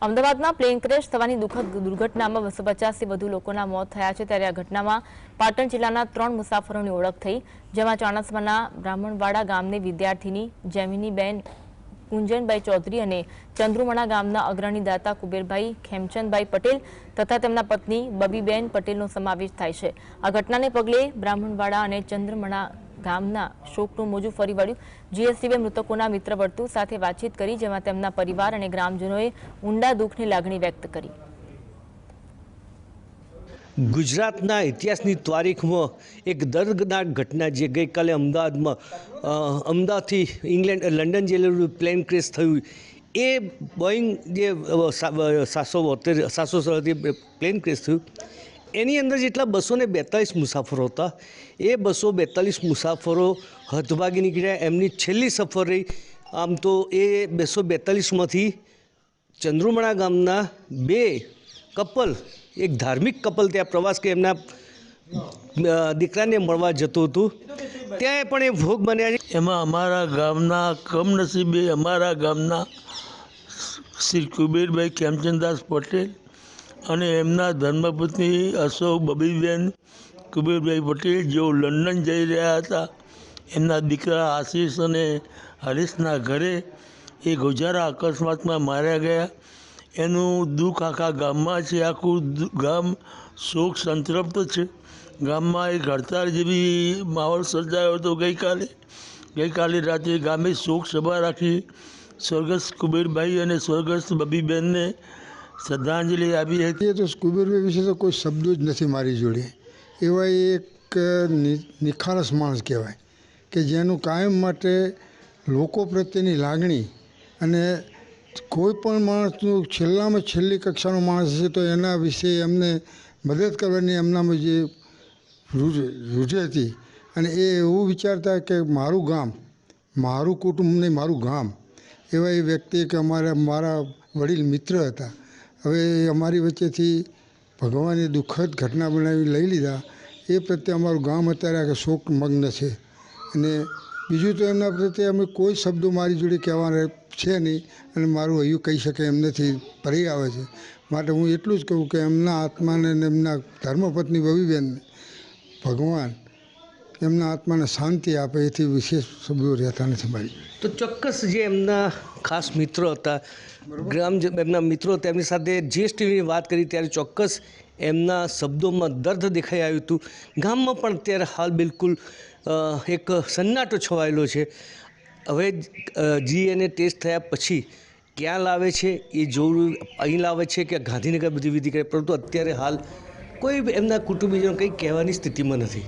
અમદાવાદમાં plane crash થવાની દુઃખદ દુર્ઘટનામાં 250થી વધુ લોકોના મોત થયા છે। ત્યારે આ ઘટનામાં પાટણ જિલ્લાના 3 મુસાફરોની ઓળખ થઈ, જેમાં ચાણસ્માના બ્રાહ્મણવાડા ગામની વિદ્યાર્થીની જેમિનીબેન કુંજનભાઈ ચૌધરી અને ચંદ્રુમણા ગામના અગ્રણી દાતા કુબેરભાઈ ખેમચંદભાઈ પટેલ તથા તેમના પત્ની બબીબેન પટેલનો સમાવેશ થાય છે। આ ઘટનાને પગલે બ્રાહ્મણવાડા અને ચંદ્રમણા ગામના શોકનું મોજું ફરી વળ્યું। જીએસટીવીએ મૃતકોના મિત્ર વર્તુળ સાથે વાતચીત કરી, જેમાં તેમના પરિવાર અને ગ્રામજનોએ ઊંડા દુઃખની લાગણી વ્યક્ત કરી। ગુજરાતના ઇતિહાસની તારીખમાં એક દર્દનાક ઘટના જે ગઈકાલે અમદાવાદથી ઇંગ્લેન્ડ લંડન જેલું પ્લેન ક્રેશ થયું, એ બોઈંગ જે 772 પ્લેન ક્રેશ થયું, એની અંદર જેટલા 242 મુસાફરો હતા, એ 242 મુસાફરો હતભાગી નીકળ્યા। એમની છેલ્લી સફર રહી। આમ તો એ 242માંથી ચંદ્રુમણા ગામના 2 કપલ, એક ધાર્મિક કપલ ત્યાં પ્રવાસ કે એમના દીકરાને મળવા જતું હતું, ત્યાં પણ એ ભોગ બન્યા છે। એમાં અમારા ગામના કમનસીબે અમારા ગામના શ્રી કુબેરભાઈ ખેમચંદાસ પટેલ અને એમના ધર્મપત્ની અશોક બબીબેન કુબેરભાઈ પટેલ, જેઓ લંડન જઈ રહ્યા હતા, એમના દીકરા આશીષ અને હરીશના ઘરે એ ગોજારા અકસ્માતમાં માર્યા ગયા। એનું દુઃખ આખા ગામમાં છે। આખું ગામ શોક સંતૃપ્ત છે। ગામમાં એક હડતાળ જેવી માહોલ સર્જાયો હતો। ગઈકાલે રાત્રે ગામે શોક સભા રાખી સ્વર્ગસ્થ કુબેરભાઈ અને સ્વર્ગસ્થ બબીબેનને શ્રદ્ધાંજલિ આપી હતી। તો કુબેરભાઈ વિશે તો કોઈ શબ્દો જ નથી મારી જોડે। એવા એક નિખાલસ માણસ કહેવાય કે જેનું કાયમ માટે લોકો પ્રત્યેની લાગણી, અને કોઈ પણ માણસનું છેલ્લામાં છેલ્લી કક્ષાનો માણસ છે તો એના વિશે એમને મદદ કરવાની એમનામાં જે રૂચિ હતી, અને એ એવું વિચારતા કે મારું ગામ, મારું કુટુંબ નહીં, મારું ગામ। એવા એ વ્યક્તિ કે મારા વડીલ મિત્ર હતા। હવે અમારી વચ્ચેથી ભગવાને દુઃખદ ઘટના બનાવી લઈ લીધા, એ પ્રત્યે અમારું ગામ અત્યારે આખે શોકમગ્ન છે। અને બીજું તો એમના પ્રત્યે અમે કોઈ શબ્દો મારી જોડે કહેવાના છે નહીં, અને મારું હૈયું કહી શકે એમ નથી, ભરી આવે છે। માટે હું એટલું જ કહું કે એમના આત્માને અને એમના ધર્મપત્ની બબીબેનને ભગવાન એમના આત્માને શાંતિ આપે, એથી વિશેષ શબ્દો રહેતા નથી મારી। તો ચોક્કસ જે એમના ખાસ મિત્રો હતા, એમના મિત્રો હતા, એમની સાથે જીએસટીવીની વાત કરી ત્યારે ચોક્કસ એમના શબ્દોમાં દર્દ દેખાઈ આવ્યું હતું। ગામમાં પણ અત્યારે હાલ બિલકુલ એક સન્નાટો છવાયેલો છે। હવે જીએનએ ટેસ્ટ થયા પછી ક્યાં લાવે છે એ જોવું, અહીં લાવે છે કે ગાંધીનગર બધી વિધિ કરે, પરંતુ અત્યારે હાલ કોઈ એમના કુટુંબીજનો કંઈ કહેવાની સ્થિતિમાં નથી।